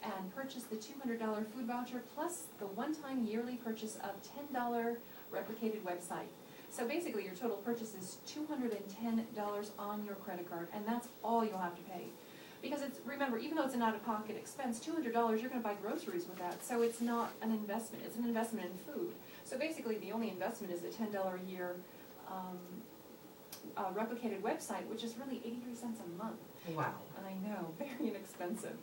and purchase the $200 food voucher plus the one-time yearly purchase of $10 replicated website. So basically your total purchase is $210 on your credit card, and that's all you'll have to pay. Because it's, remember, even though it's an out-of-pocket expense, $200 you're going to buy groceries with that, so it's not an investment, it's an investment in food. So basically the only investment is the $10 a year replicated website, which is really 83 cents a month. Wow. I know, very inexpensive.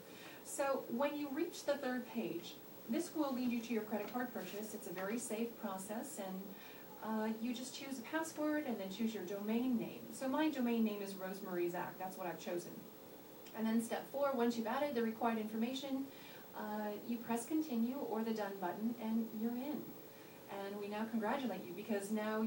So when you reach the third page, this will lead you to your credit card purchase. It's a very safe process, and you just choose a password and then choose your domain name. So my domain name is Rosemarie Zach, that's what I've chosen. And then step 4, once you've added the required information, you press continue or the done button and you're in. And we now congratulate you because now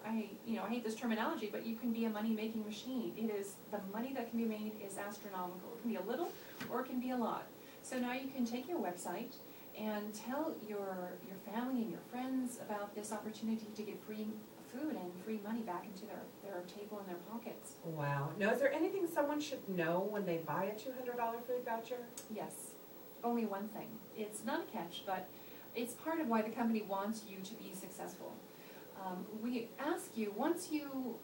I hate this terminology, but you can be a money-making machine. It is, the money that can be made is astronomical. It can be a little or it can be a lot. So now you can take your website and tell your family and your friends about this opportunity to get free food and free money back into their table and their pockets. Wow. Now, is there anything someone should know when they buy a $200 food voucher? Yes. Only one thing. It's not a catch, but it's part of why the company wants you to be successful. We ask you, once you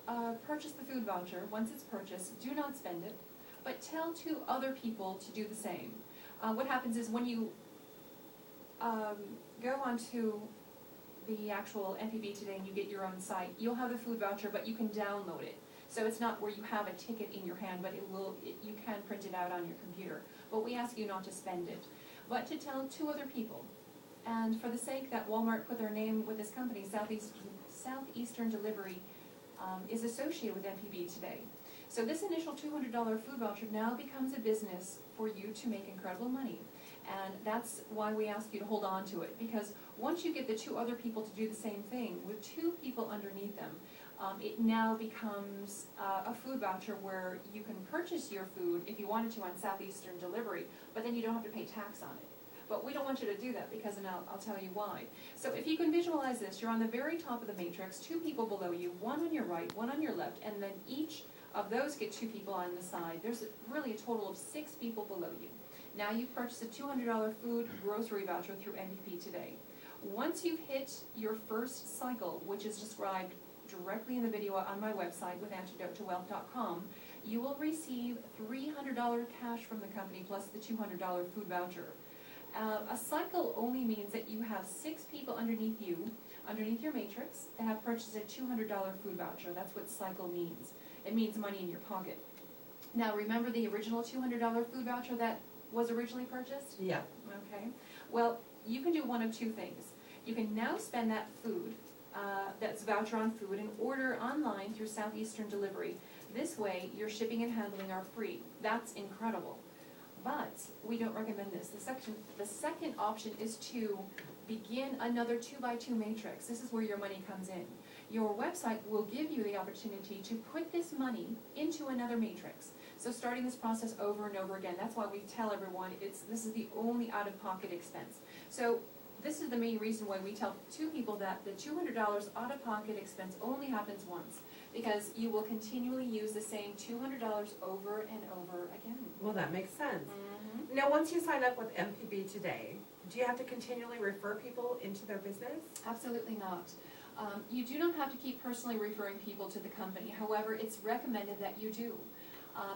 purchase the food voucher, once it's purchased, do not spend it, but tell 2 other people to do the same. What happens is when you go onto the actual Mpbtoday and you get your own site, you'll have the food voucher, but you can download it. So it's not where you have a ticket in your hand, but you can print it out on your computer. But we ask you not to spend it, but to tell 2 other people. And for the sake that Walmart put their name with this company, Southeastern Delivery is associated with Mpbtoday. So this initial $200 food voucher now becomes a business for you to make incredible money. And that's why we ask you to hold on to it, because once you get the 2 other people to do the same thing, with 2 people underneath them, it now becomes a food voucher where you can purchase your food if you wanted to on Southeastern Delivery, but then you don't have to pay tax on it. But we don't want you to do that because, and I'll tell you why. So if you can visualize this, you're on the very top of the matrix, 2 people below you, 1 on your right, 1 on your left, and then each of those get 2 people on the side. There's really a total of 6 people below you. Now you purchase a $200 food grocery voucher through Mpbtoday. Once you've hit your first cycle, which is described directly in the video on my website with antidotetowealth.com, you will receive $300 cash from the company plus the $200 food voucher. A cycle only means that you have 6 people underneath you, underneath your matrix, that have purchased a $200 food voucher. That's what cycle means. It means money in your pocket. Now remember the original $200 food voucher that was originally purchased? Yeah. Okay. Well, you can do one of 2 things. You can now spend that food, that's voucher on food, and order online through Southeastern Delivery. This way, your shipping and handling are free. That's incredible. But we don't recommend this. The second option is to begin another 2x2 matrix. This is where your money comes in. Your website will give you the opportunity to put this money into another matrix. So starting this process over and over again. That's why we tell everyone this is the only out-of-pocket expense. So this is the main reason why we tell 2 people that the $200 out-of-pocket expense only happens once, because you will continually use the same $200 over and over again. Well, that makes sense. Mm-hmm. Now, once you sign up with Mpbtoday, do you have to continually refer people into their business? Absolutely not. You do not have to keep personally referring people to the company. However, it's recommended that you do.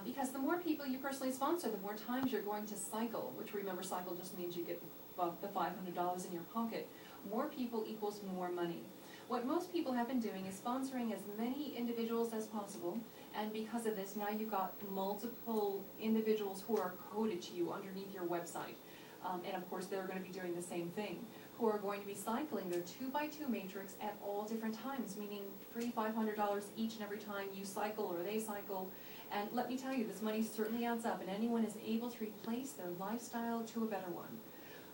Because the more people you personally sponsor, the more times you're going to cycle, which remember, cycle just means you get the $500 in your pocket. More people equals more money. What most people have been doing is sponsoring as many individuals as possible, and because of this, now you've got multiple individuals who are coded to you underneath your website. And of course, they're going to be doing the same thing, who are going to be cycling their 2x2 matrix at all different times, meaning free $500 each and every time you cycle or they cycle. And let me tell you, this money certainly adds up, and anyone is able to replace their lifestyle to a better one.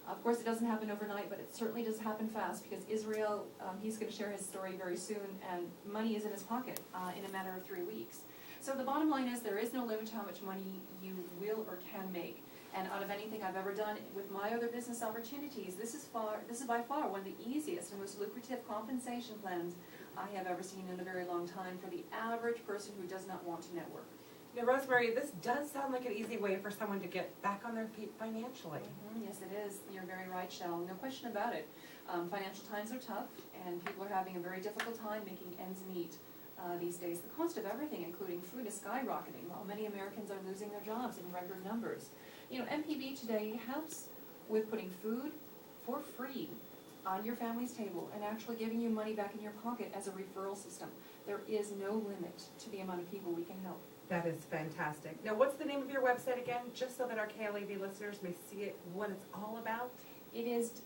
Of course, it doesn't happen overnight, but it certainly does happen fast, because Israel, he's going to share his story very soon, and money is in his pocket in a matter of 3 weeks. So the bottom line is there is no limit to how much money you will or can make. And out of anything I've ever done with my other business opportunities, this is by far one of the easiest and most lucrative compensation plans I have ever seen in a very long time for the average person who does not want to network. Now, Rosemary, this does sound like an easy way for someone to get back on their feet financially. Yes, it is. You're very right, Shell. No question about it. Financial times are tough, and people are having a very difficult time making ends meet these days. The cost of everything, including food, is skyrocketing, while many Americans are losing their jobs in record numbers. You know, MPB Today helps with putting food for free on your family's table and actually giving you money back in your pocket as a referral system. There is no limit to the amount of people we can help. That is fantastic. Now, what's the name of your website again, just so that our KLEV listeners may see it, what it's all about? It is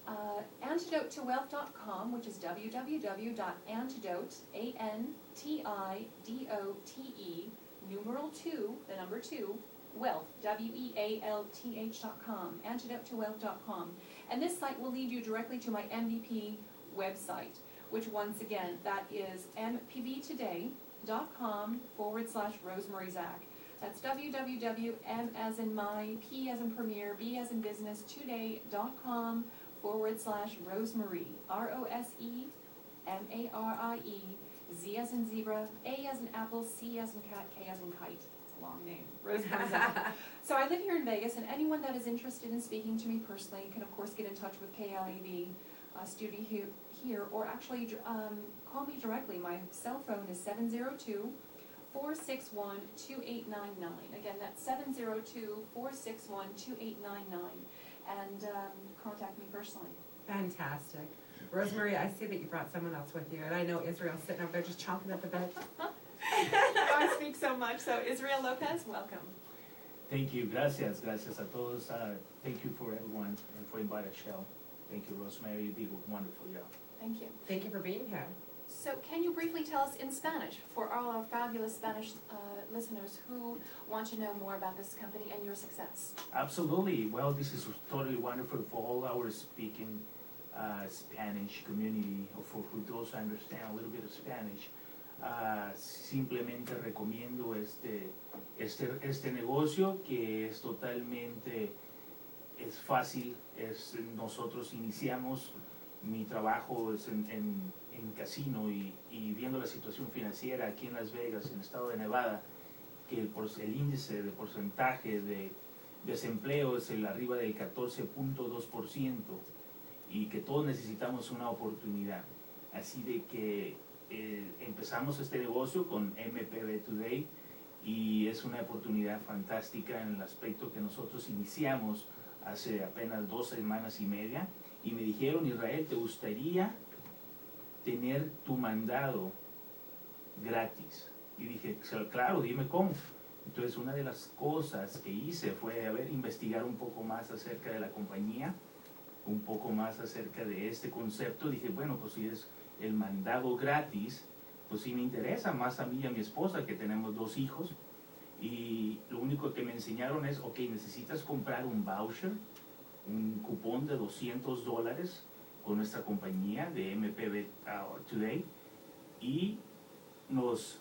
antidotetowealth.com, which is www.antidote, ANTIDOTE, numeral 2, the number 2, wealth, WEALTH.com, antidotetowealth.com. And this site will lead you directly to my MVP website, which once again, that is mpbtoday.com/Rosemary Zach. That's www.m as in my, p as in premier, b as in business, today.com/Rosemary, ROSEMARIE, Z as in zebra, A as in apple, C as in cat, K as in kite. It's a long name, Rosemary Zach. So I live here in Vegas, and anyone that is interested in speaking to me personally can of course get in touch with KLEV studio here, or actually call me directly. My cell phone is 702-461-2899. Again, that's 702-461-2899, and contact me personally. Fantastic. Rosemary, I see that you brought someone else with you, and I know Israel's sitting over there just chomping at the bit. I speak so much, so Israel Lopez, welcome. Thank you. Gracias. Gracias a todos. Thank you for everyone and for inviting Shell. Thank you, Rosemary. You did a wonderful job. Thank you. Thank you for being here. So can you briefly tell us in Spanish, for all our fabulous Spanish listeners who want to know more about this company and your success? Absolutely. Well, this is totally wonderful for all our speaking Spanish community, or for those who understand a little bit of Spanish. Simplemente recomiendo este negocio, que es totalmente, es fácil. Nosotros iniciamos, mi trabajo es en casino, y viendo la situación financiera aquí en Las Vegas, en el estado de Nevada, que el índice de porcentaje de desempleo es arriba del 14.2%, y que todos necesitamos una oportunidad. Así de que empezamos este negocio con Mpbtoday, y es una oportunidad fantástica en el aspecto que nosotros iniciamos hace apenas 2 semanas y media, y me dijeron: Israel, ¿te gustaría tener tu mandado gratis? Y dije, claro, dime cómo. Entonces, una de las cosas que hice fue investigar un poco más acerca de la compañía, un poco más acerca de este concepto. Dije, bueno, pues si es el mandado gratis, pues sí me interesa más a mí y a mi esposa, que tenemos 2 hijos. Y lo único que me enseñaron es, ok, necesitas comprar un voucher, un cupón de $200 con nuestra compañía de Mpbtoday, y nos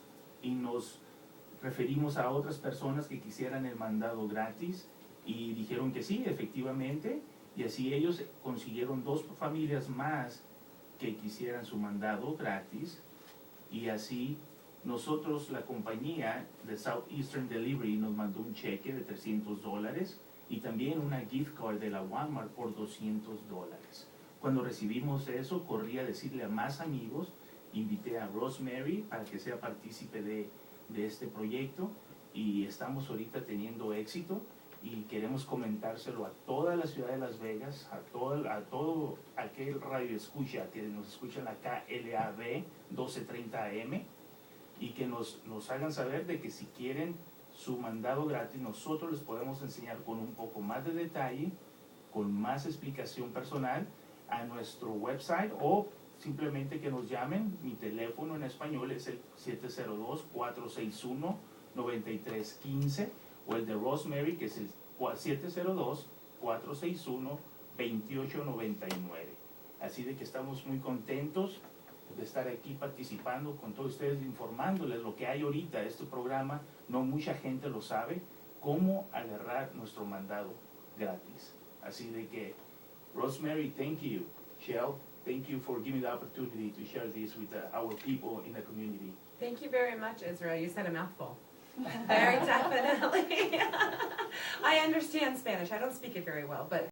referimos a otras personas que quisieran el mandado gratis, y dijeron que sí, efectivamente, y así ellos consiguieron 2 familias más que quisieran su mandado gratis, y así nosotros, la compañía de Southeastern Delivery, nos mandó un cheque de $300 y también una gift card de la Walmart por $200. Cuando recibimos eso, corrí a decirle a más amigos, invité a Rosemary para que sea partícipe de este proyecto, y estamos ahorita teniendo éxito, y queremos comentárselo a toda la ciudad de Las Vegas, a todo aquel radio escucha que nos escucha en la KLAB 1230 AM, y que nos hagan saber de que si quieren su mandado gratis, nosotros les podemos enseñar con un poco más de detalle, con más explicación personal, a nuestro website, o simplemente que nos llamen. Mi teléfono en español es el 702-461-9315, o el de Rosemary, que es el 702-461-2899. Así de que estamos muy contentos de estar aquí participando con todos ustedes, informándoles lo que hay ahorita. Este programa, no mucha gente lo sabe, cómo agarrar nuestro mandado gratis. Así de que, Rosemary, thank you. Shell, thank you for giving the opportunity to share this with our people in the community. Thank you very much, Israel. You said a mouthful. Very definitely. I understand Spanish. I don't speak it very well, but